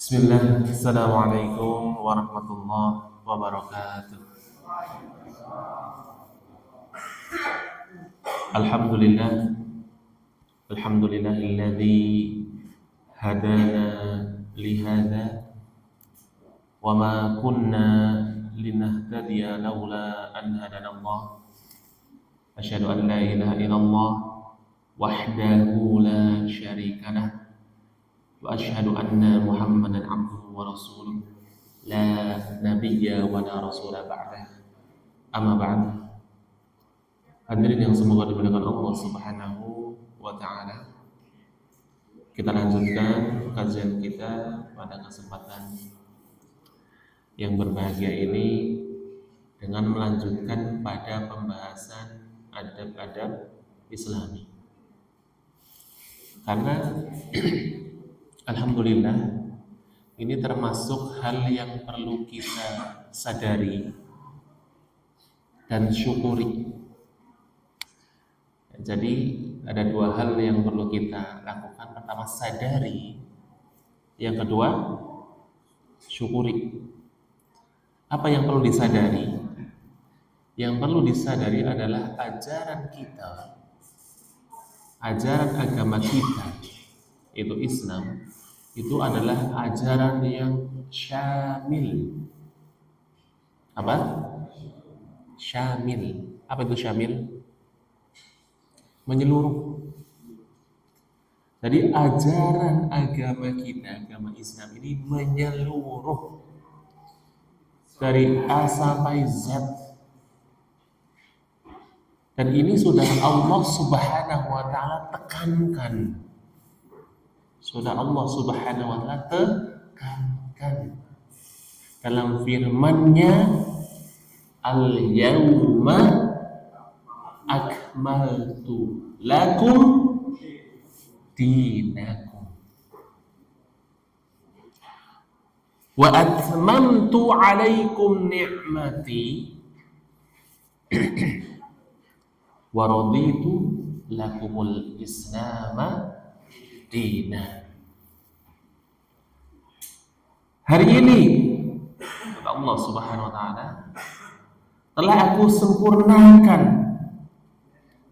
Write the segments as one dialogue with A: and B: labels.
A: Bismillah, Assalamualaikum warahmatullahi wabarakatuh. Alhamdulillah, Alhamdulillahilladzi hadana lihada wa ma kunna linahtadiya laula an hadana Allah. Asyhadu an la ilaha illallah wahdahu la syarika lah wa asyhadu anna Muhammadan abduhu wa rasuluh la nabiyya wa la rasula ba'dah. Amma ba'd. Hadirin yang semoga dimuliakan Allah Subhanahu wa taala. Kita lanjutkan kajian kita pada kesempatan yang berbahagia ini dengan melanjutkan pada pembahasan adab-adab Islami. Karena alhamdulillah ini termasuk hal yang perlu kita sadari dan syukuri. Jadi ada dua hal yang perlu kita lakukan. Pertama, sadari. Yang kedua, syukuri. Apa yang perlu disadari? Yang perlu disadari adalah ajaran kita, ajaran agama kita, yaitu Islam, itu adalah ajaran yang syamil. Apa? Syamil. Apa itu syamil? Menyeluruh. Jadi ajaran agama kita, agama Islam ini menyeluruh dari A sampai Z. Dan ini sudah Allah Subhanahu wa taala tekankan. Sudah Allah Subhanahu wa taala tekankan dalam firman-Nya, al-yauma akmaltu lakum dinakum wa atmamtu alaikum ni'mati wa raditu lakumul islama dina. Hari ini kata Allah Subhanahu wa taala, telah aku sempurnakan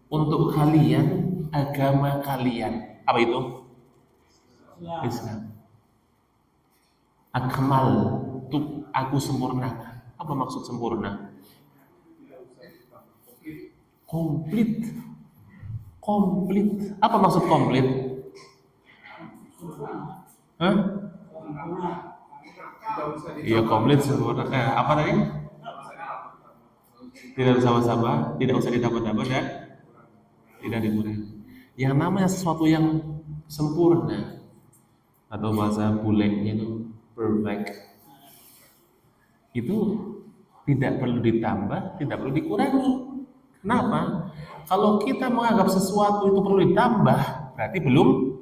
A: untuk kalian agama kalian. Apa itu? Islam. Akmal, itu aku sempurnakan. Apa maksud sempurna? Komplit. Komplit. Apa maksud komplit? Hah? Iya, komplit sempurna. Apa tadi? Tidak bersama-sama, tidak usah ditambah-tambah dan tidak dikurangi. Yang namanya sesuatu yang sempurna atau bahasa bulenya itu perfect, itu tidak perlu ditambah, tidak perlu dikurangi. Kenapa? Kalau kita menganggap sesuatu itu perlu ditambah, berarti belum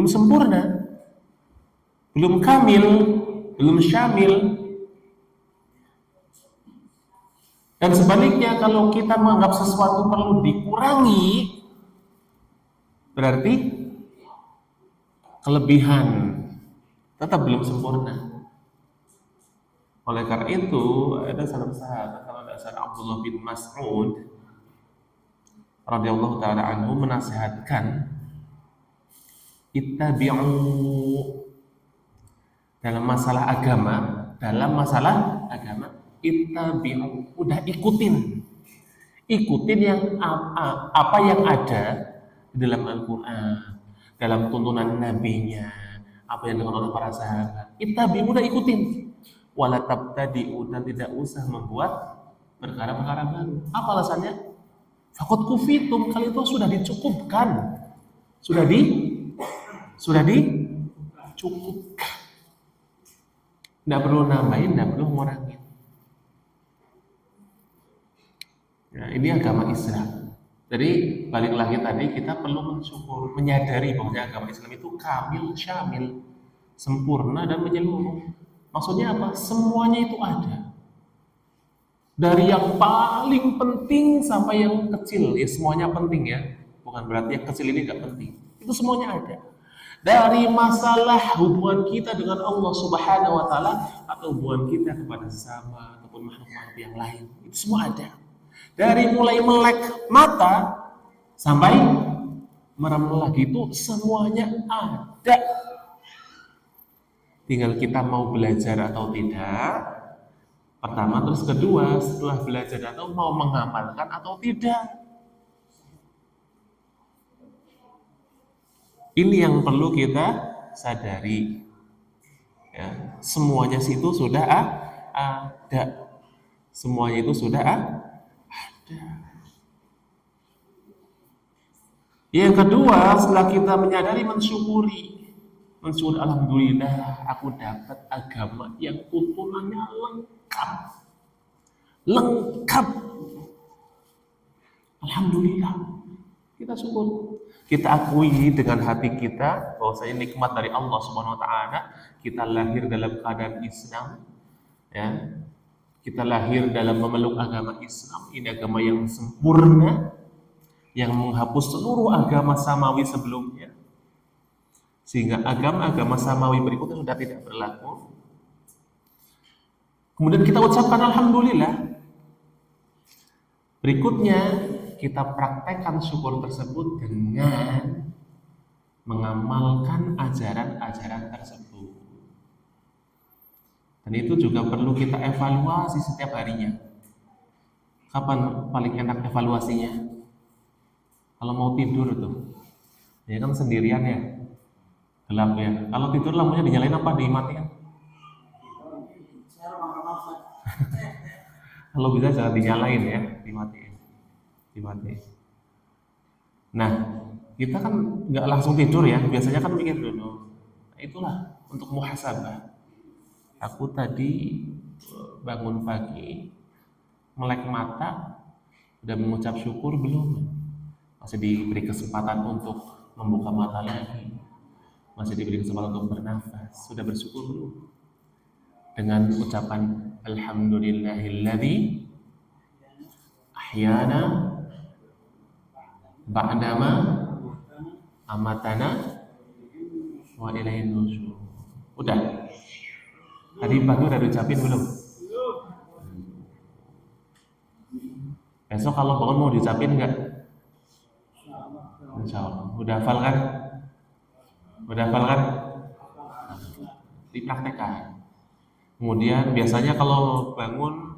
A: sempurna, belum kamil, belum syamil. Dan sebaliknya, kalau kita menganggap sesuatu perlu dikurangi, berarti kelebihan, tetap belum sempurna. Oleh karena itu, ada salah sahabat, kalau tidak salah Abdullah bin Mas'ud radhiyallahu taala anhu menasihatkan, ittabi'u dalam masalah agama, ittabi'u, udah ikutin yang apa yang ada di dalam Al-Quran, dalam tuntunan nabinya, apa yang dilakukan oleh para sahabat. Ittabi'u, udah ikutin. Wala tabtadi'u, dan tidak usah membuat perkara-perkara baru. Apa alasannya? Faqad kufitum, kali itu sudah dicukupkan, sudah dicukupkan. Tidak perlu nambahin, tidak perlu ngurangin. Ya, ini agama Islam. Jadi balik lagi tadi, kita perlu mensyukur, menyadari bahwa agama Islam itu kamil, syamil, sempurna dan menyeluruh. Maksudnya apa? Semuanya itu ada. Dari yang paling penting sampai yang kecil, ya semuanya penting ya. Bukan berarti yang kecil ini nggak penting. Itu semuanya ada. dari masalah hubungan kita dengan Allah Subhanahu wa taala atau hubungan kita kepada sesama ataupun makhluk-makhluk yang lain. Itu semua ada. Dari mulai melek mata sampai merem lagi itu semuanya ada. Tinggal kita mau belajar atau tidak. Pertama, terus kedua, setelah belajar atau mau mengamalkan atau tidak. Ini yang perlu kita sadari. Ya, semuanya itu sudah ada. Semuanya itu sudah ada. Yang kedua, setelah kita menyadari, mensyukuri. Mensyukur, alhamdulillah, aku dapat agama yang tuntunannya lengkap. Lengkap. Alhamdulillah. Kita syukur. Kita akui dengan hati kita bahwasanya nikmat dari Allah Subhanahu wa taala, kita lahir dalam keadaan Islam, ya. Kita lahir dalam memeluk agama Islam. Ini agama yang sempurna, yang menghapus seluruh agama samawi sebelumnya. Sehingga agama-agama samawi berikutnya sudah tidak berlaku. Kemudian kita ucapkan alhamdulillah. Berikutnya kita praktekkan syukur tersebut dengan mengamalkan ajaran-ajaran tersebut. Dan itu juga perlu kita evaluasi setiap harinya. Kapan paling enak evaluasinya? Kalau mau tidur tuh, ya kan sendirian ya, gelap ya. Kalau tidur lampunya dinyalain apa dimatiin? Kalau bisa jangan dinyalain ya, dimatiin. Nah, kita kan nggak langsung tidur ya, biasanya kan mikir dulu. Nah, itulah untuk muhasabah. Aku tadi bangun pagi, melek mata, udah mengucap syukur belum? Masih diberi kesempatan untuk membuka mata lagi, masih diberi kesempatan untuk bernafas, sudah bersyukur belum? Dengan ucapan alhamdulillahilladzi ahyana ba'dama amatana wa ilaihin nusyur. Udah. Tadi pagi udah diucapin belum? Besok kalau bangun mau diucapin enggak? Insyaallah. Udah hafal kan? Dipraktekkan. Kemudian biasanya kalau bangun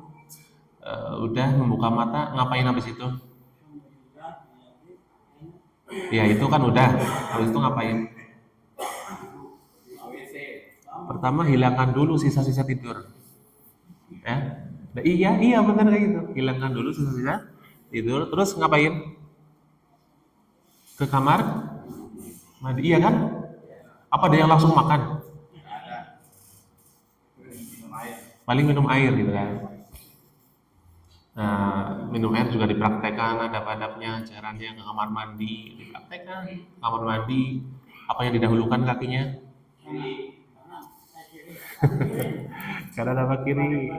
A: udah membuka mata, ngapain habis itu? Ya itu kan udah, habis itu ngapain? Pertama hilangkan dulu sisa-sisa tidur. Ya, iya benar kayak gitu. Hilangkan dulu sisa-sisa tidur, terus ngapain? Ke kamar mandi, iya kan? Apa ada yang langsung makan? Paling minum air gitu kan. Nah, minum air juga dipraktekkan adab-adabnya, caranya ke kamar mandi dipraktekkan. Kamar mandi, apa yang didahulukan kakinya? Kanan apa kiri?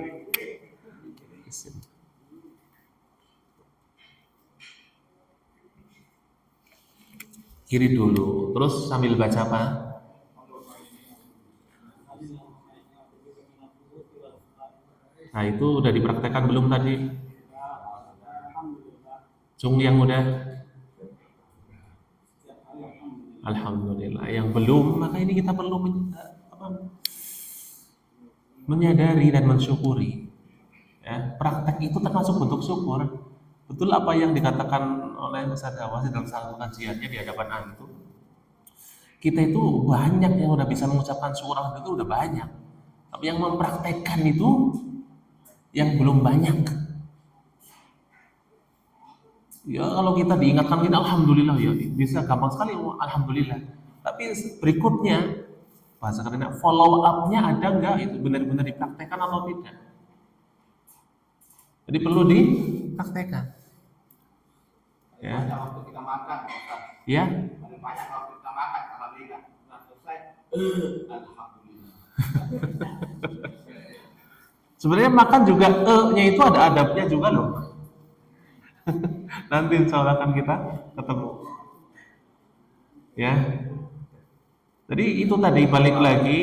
A: Kiri dulu, terus sambil baca apa? Nah itu udah dipraktekkan belum tadi? Cung yang udah? Alhamdulillah. Yang belum, maka ini kita perlu menyadari dan mensyukuri. Ya, praktek itu termasuk bentuk syukur. Betul apa yang dikatakan oleh Ustaz Awasi dalam satu kajiannya di hadapan antum. Kita itu banyak yang udah bisa mengucapkan syukur itu udah banyak. Tapi yang mempraktekkan itu yang belum banyak. Ya kalau kita diingatkan kita alhamdulillah ya bisa gampang sekali alhamdulillah. Tapi berikutnya bahasa kerennya follow up-nya ada nggak, itu benar-benar dipraktekkan atau tidak. Jadi perlu dipraktekkan. Ya. Banyak waktu kita makan, ya. Banyak waktu kita makan, alhamdulillah. Setelah selesai, alhamdulillah. Sebenarnya makan juga nya itu ada adabnya juga loh. Nanti insya Allah akan kita ketemu. Ya. Jadi itu tadi balik lagi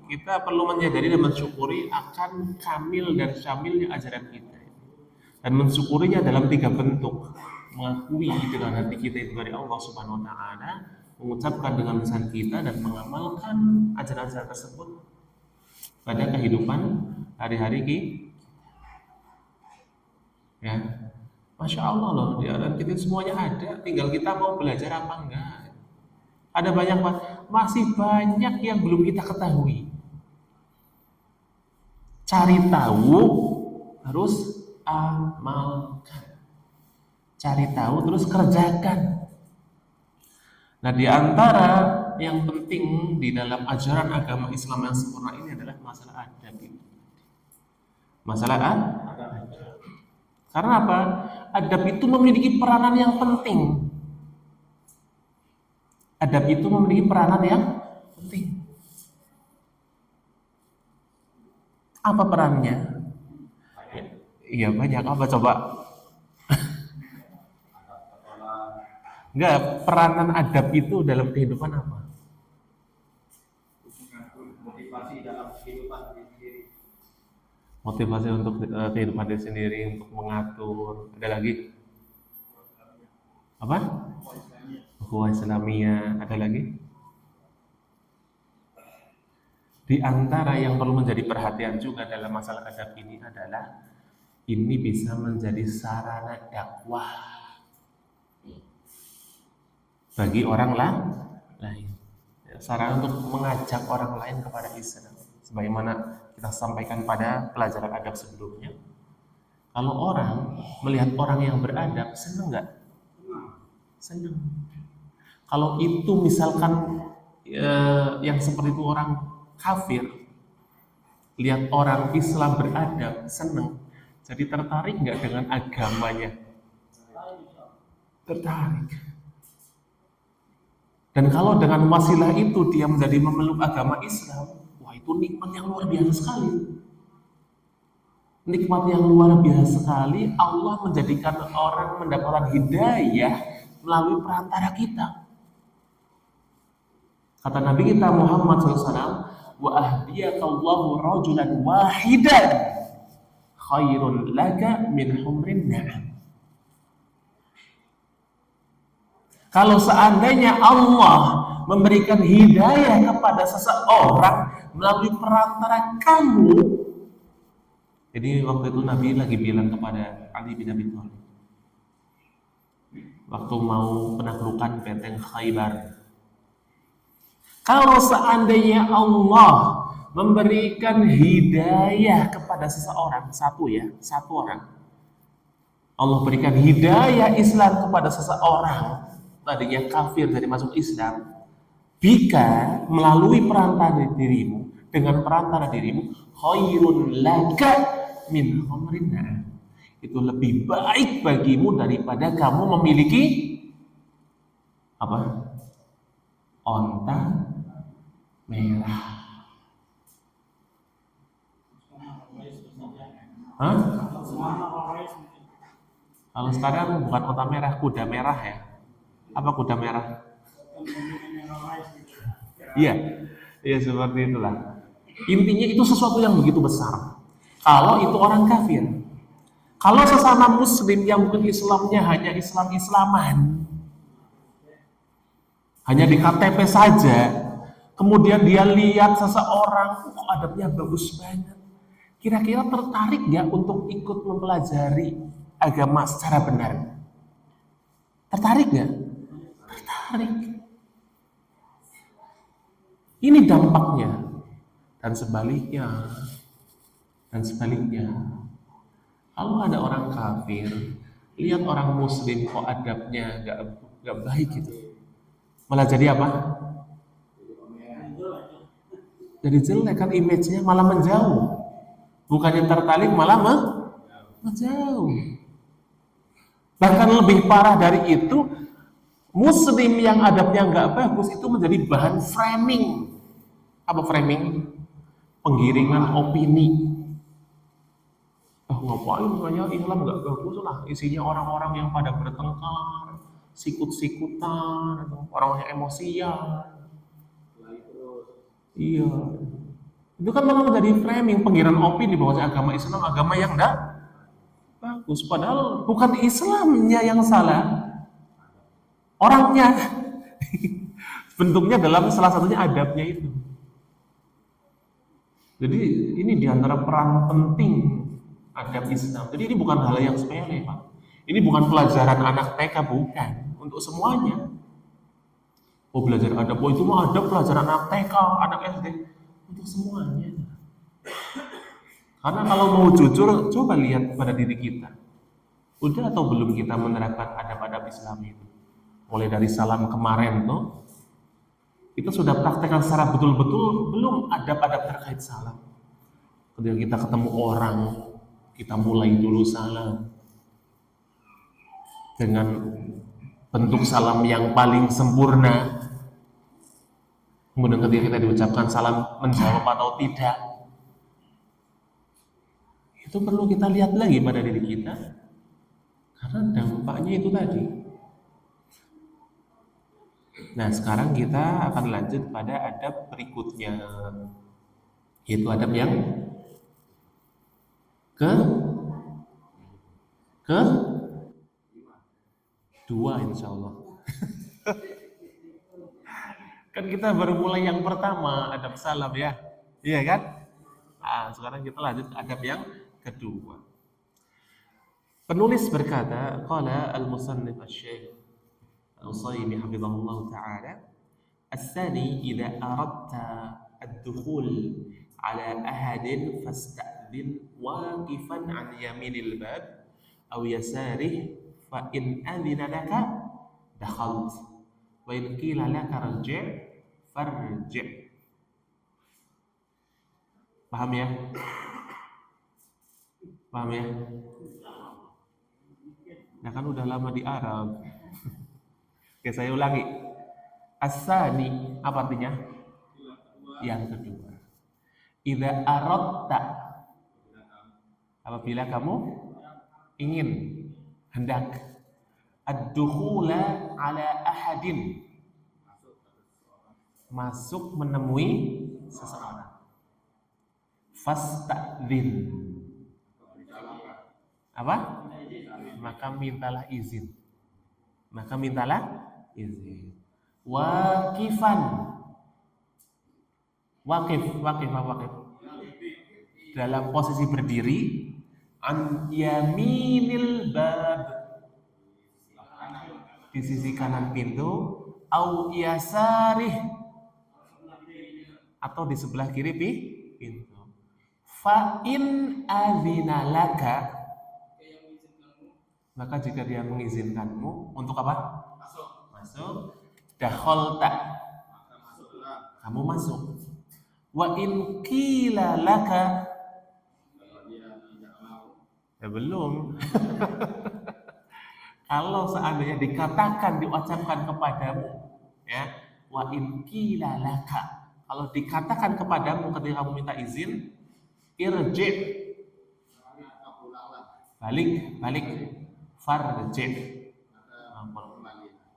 A: kita perlu menyadari dan mensyukuri akan kamil dan syamilnya ajaran kita dan mensyukurinya dalam 3 bentuk: mengakui dengan hati kita itu dari Allah Subhanahu Wa Taala, mengucapkan dengan lisan kita, dan mengamalkan ajaran-ajaran tersebut pada kehidupan hari-hari kita. Ya, Masya Allah loh, dan kita semuanya ada, tinggal kita mau belajar apa enggak. Ada banyak, masih banyak yang belum kita ketahui. Cari tahu, harus amalkan. Cari tahu, terus kerjakan. Nah, di antara yang penting di dalam ajaran agama Islam yang sempurna ini adalah masalah adab. Masalah adab. Karena apa? Adab itu memiliki peranan yang penting. Adab itu memiliki peranan yang penting. Apa perannya? Iya banyak. Apa coba? Enggak, peranan adab itu dalam kehidupan apa?
B: Motivasi dalam kehidupan diri sendiri.
A: Motivasi untuk kehidupan diri sendiri, untuk mengatur. Ada lagi? Apa? Ukhuwah Islamiyah. Ada lagi? Di antara yang perlu menjadi perhatian juga dalam masalah adab ini adalah ini bisa menjadi sarana dakwah bagi orang lain, sarana untuk mengajak orang lain kepada Islam. Sebagaimana kita sampaikan pada pelajaran adab sebelumnya, kalau orang melihat orang yang beradab, senang nggak? Senang. Kalau itu misalkan yang seperti itu orang kafir, lihat orang Islam beradab, senang. Jadi tertarik nggak dengan agamanya? Tertarik. Dan kalau dengan wasilah itu dia menjadi memeluk agama Islam, wah itu nikmat yang luar biasa sekali. Nikmat yang luar biasa sekali, Allah menjadikan orang mendapatkan hidayah melalui perantara kita. Kata Nabi kita Muhammad SAW, wa ahdiyakallahu rajulan wahidan khairun laka min humrin na'am. Kalau seandainya Allah memberikan hidayah kepada seseorang melalui perantara kamu, jadi waktu itu Nabi lagi bilang kepada Ali bin Abi Thalib waktu mau penaklukan benteng Khaybar, kalau seandainya Allah memberikan hidayah kepada seseorang, satu orang, Allah berikan hidayah Islam kepada seseorang, tadinya kafir dari masuk Islam, bika melalui perantara dirimu, dengan perantara dirimu, khairun laka min humrin na'am, itu lebih baik bagimu daripada kamu memiliki apa? Onta merah. Hah? Kalau sekarang bukan onta merah, kuda merah ya. Apa kuda merah? Iya, iya seperti itulah. Intinya itu sesuatu yang begitu besar. Kalau itu orang kafir, kalau sesama muslim yang mungkin Islamnya hanya Islam-Islaman, hanya di KTP saja, kemudian dia lihat seseorang, kok adabnya bagus banget, kira-kira tertarik nggak untuk ikut mempelajari agama secara benar? Tertarik nggak? Tertarik. Ini dampaknya. Dan sebaliknya, kalau ada orang kafir lihat orang muslim kok adabnya nggak baik gitu, malah jadi apa? Jadi jelek kan, image-nya malah menjauh, bukannya tertarik malah menjauh. Bahkan lebih parah dari itu, muslim yang adabnya nggak bagus itu menjadi bahan framing. Apa framing? Penggiringan opini. Ngapain kayak Islam nggak bagus lah, isinya orang-orang yang pada bertengkar, sikut-sikutan, orang yang emosian. Iya. Itu kan malah menjadi framing, penggiran opini bahwa agama Islam agama yang enggak bagus. Padahal bukan Islamnya yang salah, orangnya. Bentuknya dalam salah satunya adabnya itu. Jadi ini diantara peran penting adab Islam. Jadi ini bukan hal yang sepele, Pak. Ini bukan pelajaran anak TK, bukan. Untuk semuanya. Oh, belajar adab, oh itu mah adab pelajaran anak TK, anak SD. Untuk semuanya. Karena kalau mau jujur, coba lihat pada diri kita. Udah atau belum kita menerapkan adab-adab Islam itu? Mulai dari salam kemarin tuh, kita sudah praktekkan secara betul-betul belum adab-adab terkait salam. Ketika kita ketemu orang, kita mulai dulu salam dengan bentuk salam yang paling sempurna. Kemudian ketika kita diucapkan salam, menjawab atau tidak, itu perlu kita lihat lagi pada diri kita, karena dampaknya itu tadi. Nah, sekarang kita akan lanjut pada adab berikutnya, yaitu adab yang ke dua, insya Allah. Kan kita baru mulai yang pertama, adab salam ya, iya kan? Nah, sekarang kita lanjut adab yang kedua. Penulis berkata, qala al-musannif asy-syaikh al-Utsaimin hafizahullah ta'ala, "Ats-tsani idza aradta ad-dukhul ala ahadin fasta'dhin waqifan 'an yaminil bab aw yasarih fa in adhina laka dakhalt wa in qila laka rji' farji'." Paham ya? Paham ya? Nah kan udah lama di Arab. Oke, saya ulangi. As-tsani apa artinya? Yang kedua. Idza aradta, apabila kamu ingin, hendak, ad-dukhula ala ahadin, masuk menemui seseorang, fasta'dzin, apa? Maka mintalah izin. Maka mintalah izin. Waqifan. Waqif apa waqif? Dalam posisi berdiri, an yaminil bab, di sisi kanan pintu, au yasarih, atau di sebelah kiri pintu. Fa in adzina laka, maka jika dia mengizinkanmu untuk apa? Masuk. Dakhalta, kamu masuk. Wa in qila laka, ya belum. Kalau seandainya dikatakan, diucapkan kepadamu, ya, wa in qila laka, kalau dikatakan kepadamu ketika kamu minta izin, irji, balik, farji.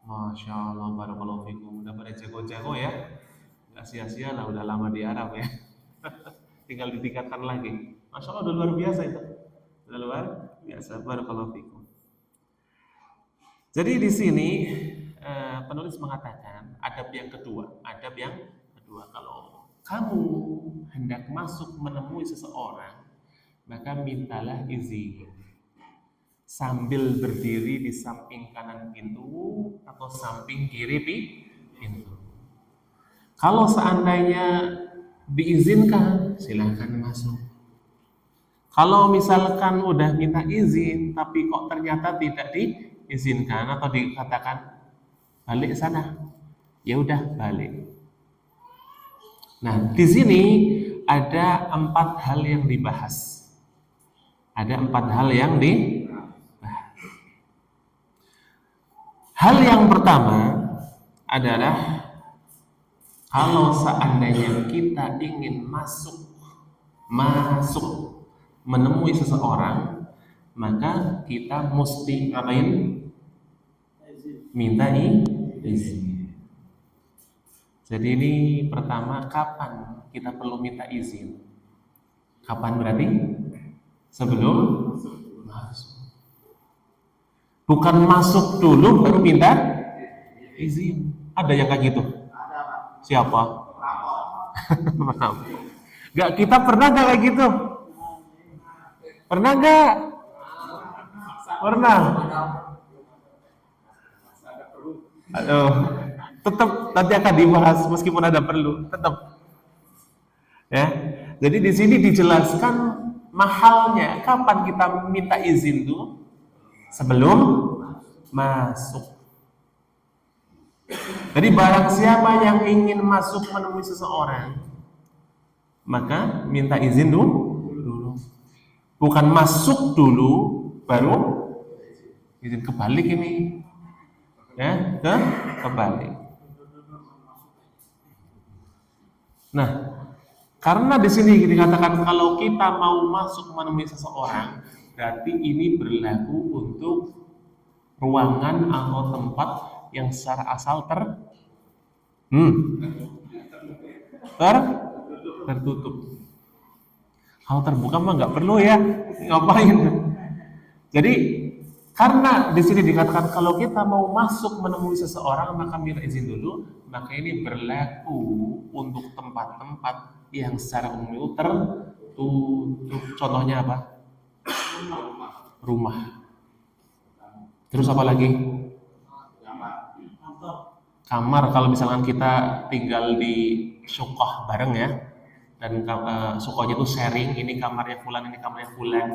A: Masya Allah, barakallahu fikum. Udah pada jago-jago ya, nggak sia-sia lah, udah lama di Arab ya. Tinggal ditingkatkan lagi. Masya Allah, udah luar biasa itu, udah luar biasa, barakallahu fikum. Jadi di sini penulis mengatakan adab yang kedua, kalau kamu hendak masuk menemui seseorang, maka mintalah izin sambil berdiri di samping kanan pintu atau samping kiri pintu. Kalau seandainya diizinkan, silakan masuk. Kalau misalkan udah minta izin tapi kok ternyata tidak diizinkan atau dikatakan balik sana, ya udah balik. Nah, di sini ada 4 hal yang dibahas. Ada 4 hal yang dibahas. Hal yang pertama adalah kalau seandainya kita ingin masuk menemui seseorang, maka kita mesti ngapain? Minta izin. Jadi ini pertama, kapan kita perlu minta izin? Kapan berarti? Sebelum masuk. Bukan masuk dulu baru minta izin. Ada yang kayak gitu? Siapa? Gak, kita pernah gak kayak gitu? Pernah gak? Pernah. Aduh, tetap nanti akan dibahas meskipun ada perlu, tetap. Ya. Jadi di sini dijelaskan mahalnya kapan kita minta izin dulu sebelum masuk. Jadi barang siapa yang ingin masuk menemui seseorang, maka minta izin dulu. Bukan masuk dulu baru izin. Kebalik ini. Ya, kebalik. Nah, karena di sini dikatakan kalau kita mau masuk menemui seseorang, berarti ini berlaku untuk ruangan atau tempat yang secara asal tertutup. Kalau terbuka mah nggak perlu ya, ngapain? Jadi karena di sini dikatakan kalau kita mau masuk menemui seseorang maka minta izin dulu, maka ini berlaku untuk tempat-tempat yang secara umum itu tertutup. Contohnya apa? Rumah. Terus apa lagi? Kamar. Kalau misalkan kita tinggal di syukoh bareng ya, dan syukohnya itu sharing, ini kamarnya fulan, ini kamarnya fulan.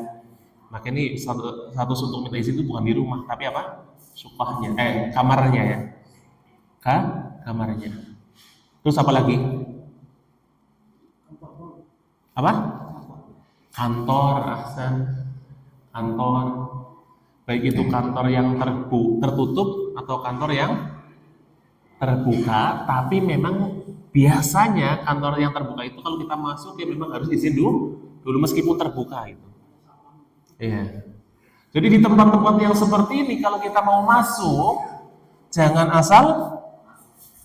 A: Maka ini satu untuk minta izin itu bukan di rumah, tapi apa? Syukohnya, kamarnya ya. Kamarnya. Terus apa lagi? Apa? Kantor, ahsan. Kantor. Baik itu kantor yang tertutup atau kantor yang terbuka, tapi memang biasanya kantor yang terbuka itu kalau kita masuk ya memang harus izin dulu meskipun terbuka itu. Iya. Jadi di tempat-tempat yang seperti ini kalau kita mau masuk jangan asal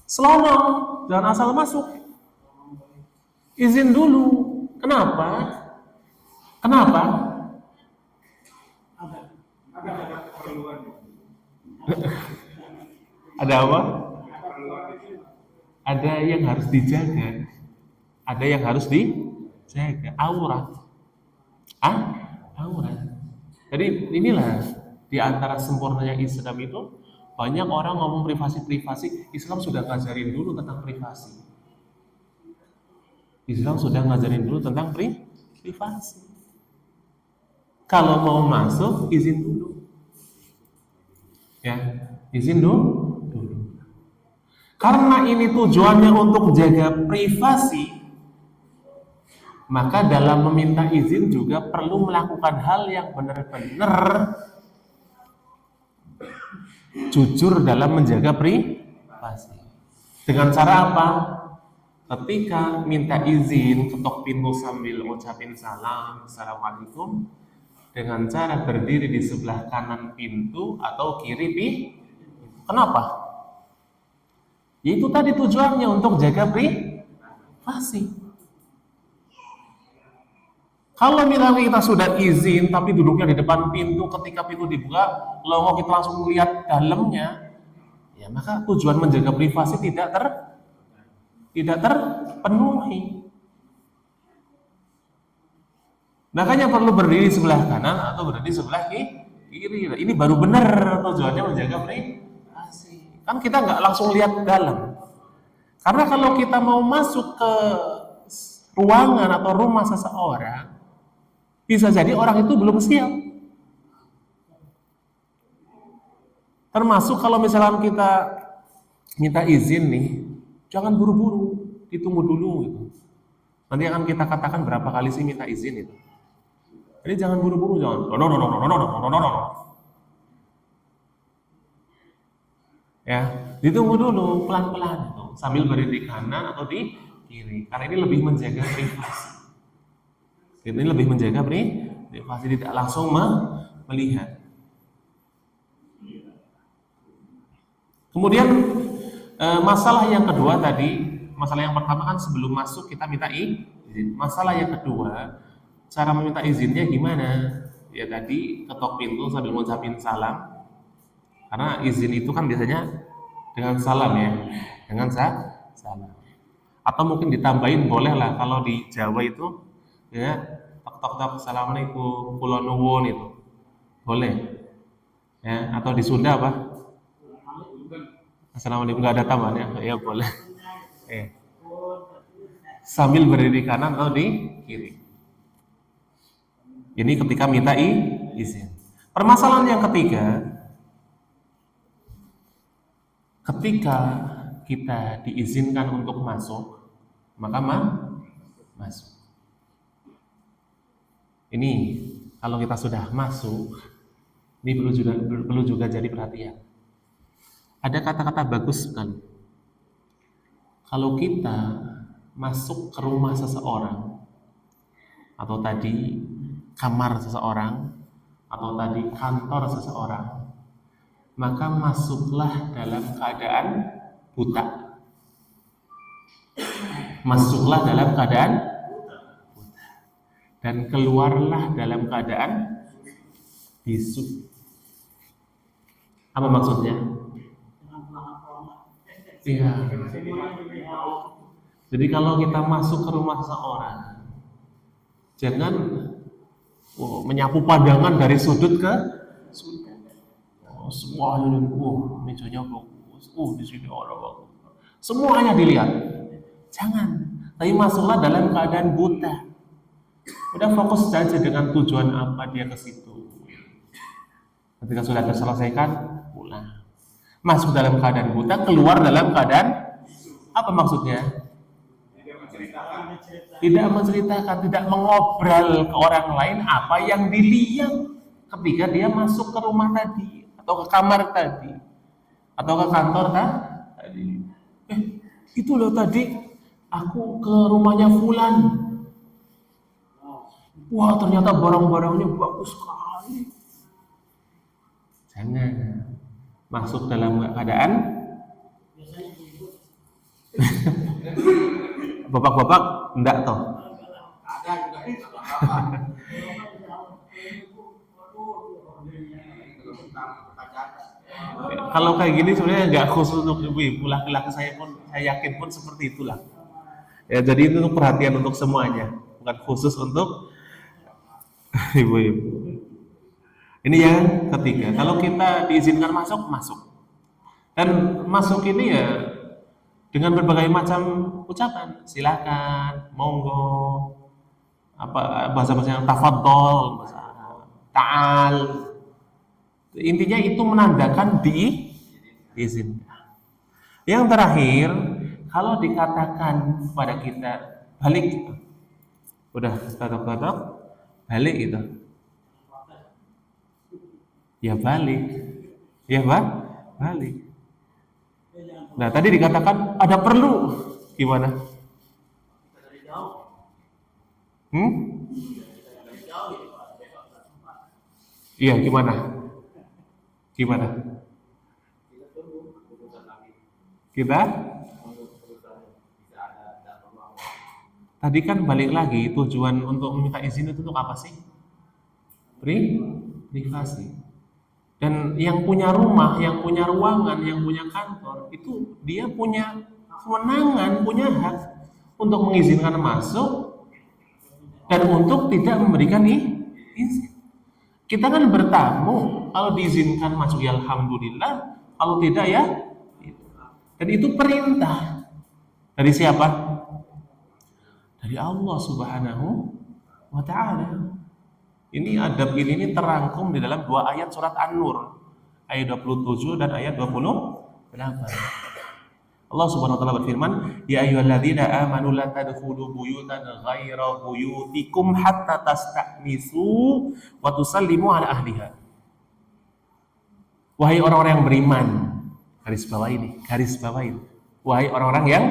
A: selonong, jangan asal masuk. Izin dulu. Kenapa? Ada apa? Ada yang harus dijaga. Ada yang harus dijaga. Aurat. Aurat. Jadi inilah di antara sempurnanya Islam itu banyak orang ngomong privasi. Islam sudah ngajarin dulu tentang privasi. Islam sudah ngajarin dulu tentang privasi. Kalau mau masuk izin dulu. Ya, izin dulu. Karena ini tujuannya untuk jaga privasi, maka dalam meminta izin juga perlu melakukan hal yang benar-benar jujur dalam menjaga privasi. Dengan cara apa? Ketika minta izin, ketok pintu sambil ucapin salam, assalamualaikum, dengan cara berdiri di sebelah kanan pintu atau kiri pintu. Kenapa? Itu tadi tujuannya untuk jaga privasi. Kalau misalnya kita sudah izin tapi duduknya di depan pintu, ketika pintu dibuka, lalu kita langsung melihat dalamnya, ya maka tujuan menjaga privasi tidak terpenuhi. Makanya perlu berdiri sebelah kanan atau berdiri sebelah kiri. Ini baru benar tujuannya menjaga privasi. Kan kita nggak langsung lihat dalam. Karena kalau kita mau masuk ke ruangan atau rumah seseorang, bisa jadi orang itu belum siap. Termasuk kalau misalnya kita minta izin nih, jangan buru-buru, ditunggu dulu gitu. Nanti akan kita katakan berapa kali sih minta izin itu. Jadi jangan buru-buru, jangan. No. Ya, ditunggu dulu pelan-pelan itu, sambil berdiri di kanan atau di kiri. Karena ini lebih menjaga privasi. Ini lebih menjaga privasi, tidak langsung melihat. Kemudian masalah yang kedua tadi masalah yang pertama kan sebelum masuk kita minta izin. Masalah yang kedua, cara meminta izinnya gimana? Ya tadi ketok pintu sambil ngucapin salam. Karena izin itu kan biasanya dengan salam ya, dengan salam. Atau mungkin ditambahin boleh lah kalau di Jawa itu ya tok tok tok assalamualaikum kula nuwun itu boleh ya. Atau di Sunda apa? Assalamualaikum nggak ada tambahannya ya boleh. Sambil berdiri di kanan atau di kiri. Ini ketika minta izin. Permasalahan yang ketiga, ketika kita diizinkan untuk masuk, maka masuk. Ini kalau kita sudah masuk, ini perlu juga jadi perhatian. Ada kata-kata bagus sekali. Kalau kita masuk ke rumah seseorang, atau tadi kamar seseorang, atau tadi kantor seseorang, maka masuklah dalam keadaan buta. Masuklah dalam keadaan buta. Dan keluarlah dalam keadaan bisu. Apa maksudnya? Iya. Jadi kalau kita masuk ke rumah seseorang, jangan menyapu pandangan dari sudut ke sudut. Semuanya, mejanya bagus, di sini orang bagus. Semuanya dilihat. Jangan. Tapi masuklah dalam keadaan buta. Udah fokus saja dengan tujuan apa dia ke situ. Ketika sudah terselesaikan, pulang. Masuk dalam keadaan buta, keluar dalam keadaan apa maksudnya? Tidak menceritakan, tidak mengobrol ke orang lain apa yang dilihat ketika dia masuk ke rumah tadi, atau ke kamar tadi, atau ke kantor tadi. Itu loh tadi aku ke rumahnya Fulan. Wah, ternyata barang-barangnya bagus sekali. Jangan masuk dalam keadaan bapak-bapak enggak toh. Kalau kayak gini sebenarnya nggak khusus untuk ibu-ibu, laki-laki saya yakin pun seperti itulah. Ya, jadi itu untuk perhatian untuk semuanya, bukan khusus untuk ibu-ibu. Ini yang ketiga. Kalau kita diizinkan masuk. Dan masuk ini ya dengan berbagai macam ucapan. Silakan, monggo, apa bahasa-bahasa yang tafadhol, bahasa ta'al. Intinya itu menandakan diizinkan. Yang terakhir, kalau dikatakan kepada kita balik, udah batok-batok, balik itu. Ya balik. Ya balik. Nah, tadi dikatakan ada perlu. Gimana? Iya, gimana? Kita? Tadi kan balik lagi, tujuan untuk meminta izin itu untuk apa sih? Privasi. Dan yang punya rumah, yang punya ruangan, yang punya kantor, itu dia punya kewenangan, punya hak untuk mengizinkan masuk dan untuk tidak memberikan izin. Kita kan bertamu, kalau diizinkan masuk ya alhamdulillah, kalau tidak ya. Dan itu perintah dari siapa? Dari Allah Subhanahu wa ta'ala. Ini adab ini terangkum di dalam dua ayat surat An-Nur, ayat 27 dan ayat 28. Allah Subhanahu wa taala berfirman, "Ya ayyuhalladzina amanu la tadkhulu buyutan ghaira buyutikum hatta tasta'nisu wa tusallimu ala ahliha." Wahai orang-orang yang beriman, garis bawah ini. Wahai orang-orang yang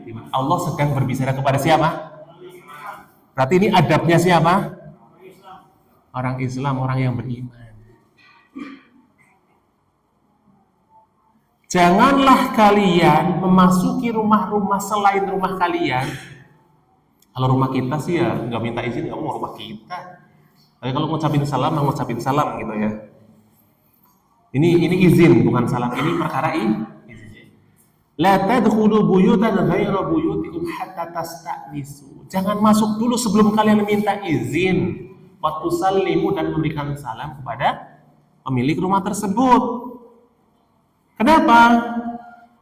A: beriman. Allah sedang berbicara kepada siapa? Berarti ini adabnya siapa? Orang Islam, orang yang beriman. Janganlah kalian memasuki rumah-rumah selain rumah kalian. Kalau rumah kita sih ya nggak minta izin, kamu mau rumah kita. Tapi kalau ngucapin salam gitu ya. Ini izin bukan salam, ini perkara izin. La tadkhulu buyutan ghayra buyutikum hatta tasta'nisu. Jangan masuk dulu sebelum kalian minta izin. Wa tusallimu, dan memberikan salam kepada pemilik rumah tersebut. Kenapa?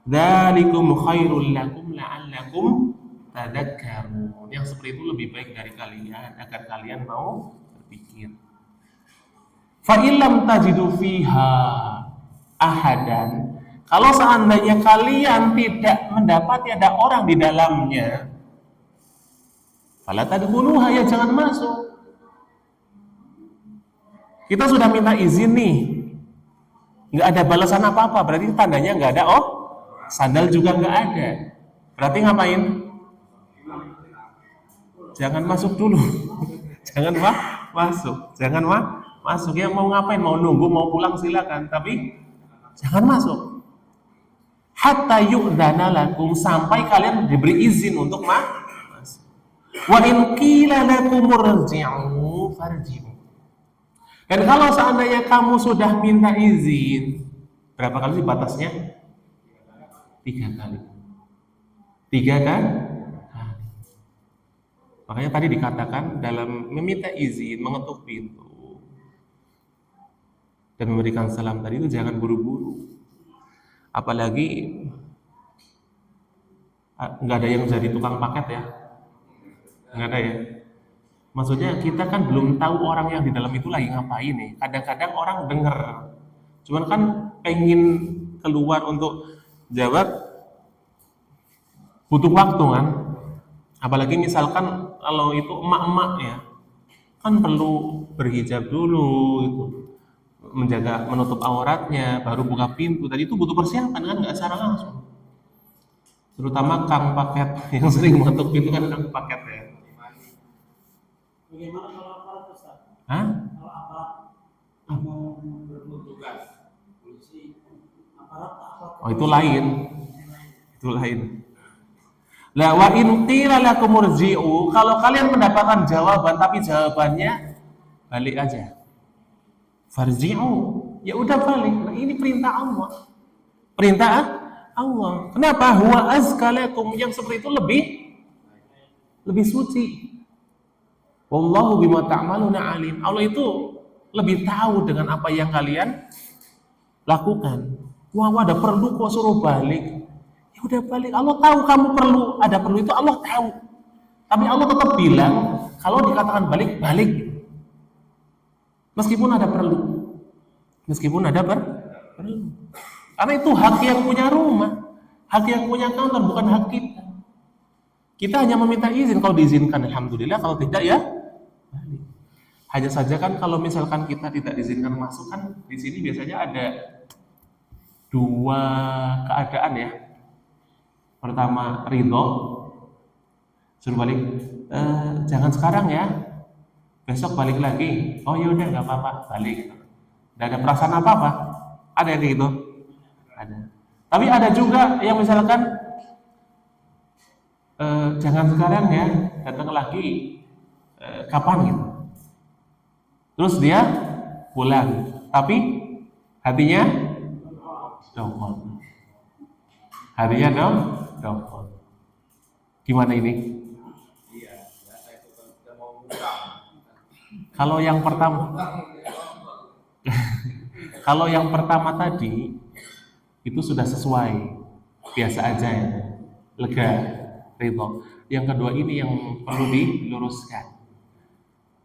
A: Dzalikum khairul lakum la'allakum tadakkarun. Yang seperti itu lebih baik dari kalian agar kalian mau berpikir. Fa illam tajidu fiha ahadan, kalau seandainya kalian tidak mendapati ada orang di dalamnya, fala tadkhuluha, ya jangan masuk. Kita sudah minta izin nih, nggak ada balasan apa-apa, berarti tandanya nggak ada. Oh, sandal juga nggak ada, berarti ngapain? Jangan masuk dulu. Jangan masuk ya, mau ngapain, mau nunggu, mau pulang silakan, tapi jangan masuk. Hatta yu'dzana lakum, sampai kalian diberi izin untuk masuk. Wa in qila lakum irji'u farji'u. Dan kalau seandainya kamu sudah minta izin, berapa kali sih batasnya? 3 kali. 3 kan? Makanya tadi dikatakan dalam meminta izin, mengetuk pintu dan memberikan salam tadi itu jangan buru-buru. Apalagi nggak ada yang jadi tukang paket ya, nggak ada ya. Maksudnya kita kan belum tahu orang yang di dalam itu lagi ngapain nih. Kadang-kadang orang dengar, cuman kan pengen keluar untuk jawab butuh waktu kan. Apalagi misalkan kalau itu emak-emak ya, kan perlu berhijab dulu itu, menjaga, menutup auratnya, baru buka pintu. Tadi itu butuh persiapan kan, nggak secara langsung. Terutama kang paket yang sering mengetuk pintu kan kang paket ya.
B: Bagaimana kalau aparat Ustaz?
A: Hah?
B: Kalau aparat mau bertugas, polisi, aparat.
A: Oh itu lain, itu lain. La wa in qila lakum irji'u, kalau kalian mendapatkan jawaban tapi jawabannya balik aja. Farji'u, ya udah balik. Nah, ini perintah Allah. Perintah Allah. Kenapa? Huwa azka lakum, yang seperti itu lebih suci. Wallahu bima ta'maluna alim. Allah itu lebih tahu dengan apa yang kalian lakukan. Wah, ada perlu kok suruh balik. Ya udah balik. Allah tahu kamu ada perlu itu, Allah tahu. Tapi Allah tetap bilang kalau dikatakan balik, balik. Meskipun ada perlu. Perlu. Karena itu hak yang punya rumah, hak yang punya kantor, bukan hak kita. Kita hanya meminta izin, kalau diizinkan alhamdulillah, kalau tidak ya balik. Hanya saja kan kalau misalkan kita tidak diizinkan masuk, kan di sini biasanya ada 2 keadaan ya. Pertama, ridho, suruh balik, jangan sekarang ya, besok balik lagi. Oh ya udah nggak apa-apa, balik. Tidak ada perasaan apa-apa. Ada yang gitu? Ada. Tapi ada juga yang misalkan jangan sekarang ya, datang lagi kapan gitu. Terus dia pulang, tapi hatinya dongkol. Hatinya dongkol. Gimana ini?
B: Iya, biasa itu kan kita mau buka.
A: Kalau yang pertama tadi itu sudah sesuai, biasa aja ya, lega, ridho. Yang kedua ini yang perlu diluruskan.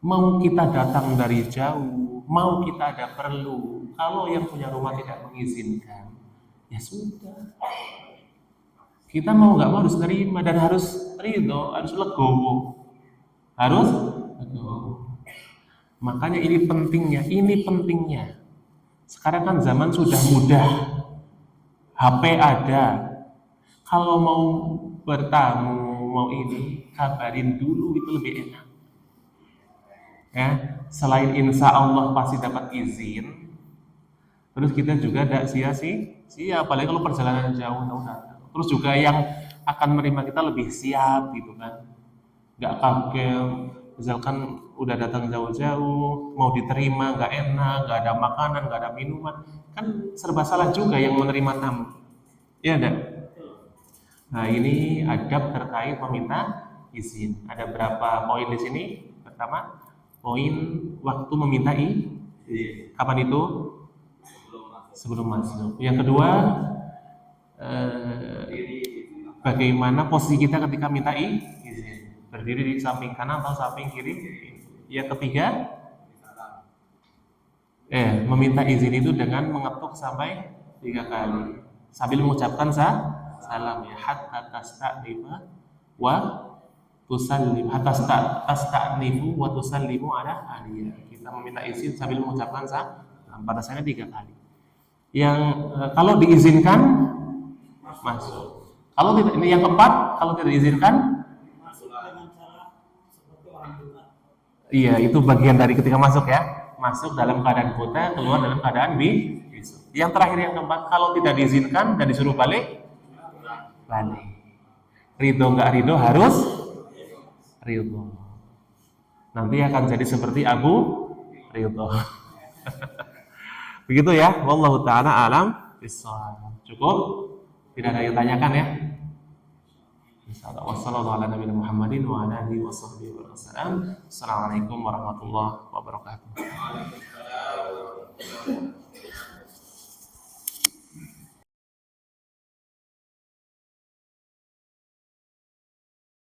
A: Mau kita datang dari jauh, mau kita ada perlu, kalau yang punya rumah tidak mengizinkan, ya sudah. Kita mau nggak mau harus terima dan harus ridho, harus legowo, Makanya ini pentingnya. Sekarang kan zaman sudah mudah, HP ada. Kalau mau bertamu, mau ini, kabarin dulu, itu lebih enak. Ya, selain insya Allah pasti dapat izin, Terus kita juga tidak sia-sia, apalagi kalau perjalanan jauh tahu datang. Terus juga yang akan menerima kita lebih siap gitu kan, nggak kaget. Misalkan udah datang jauh-jauh, mau diterima nggak enak, nggak ada makanan, nggak ada minuman, kan serba salah juga yang menerima tamu. Ya ada. Nah ini adab terkait meminta izin. Ada berapa poin di sini? Pertama, poin waktu meminta izin. Kapan itu? Sebelum masuk. Yang kedua, bagaimana posisi kita ketika minta izin? Berdiri di samping kanan atau samping kiri? Yang ketiga, meminta izin itu dengan mengetuk sampai 3 kali sambil mengucapkan salam ya, hatta tasta'nifa wa tusallim, hatta tasta'nifu wa tusallimu ala aliyah. Kita meminta izin sambil mengucapkan salam, batasannya 3 kali. Yang kalau diizinkan masuk. Kalau tidak, ini yang keempat, kalau tidak diizinkan
B: Masuk dengan cara seperti orang buta.
A: iya, itu bagian dari ketika masuk ya. Masuk dalam keadaan buta, keluar dalam keadaan bisu. Yang terakhir yang keempat, kalau tidak diizinkan dan disuruh balik. Ridho nggak ridho harus ridho. Nanti akan jadi seperti Abu Ridho. Begitu ya. Wallahu ta'ala alam bissawab. Cukup? Tidak ada yang tanyakan ya? Insyaallah. Wassalamualaikum warahmatullahi wabarakatuh. Assalamualaikum warahmatullahi wabarakatuh.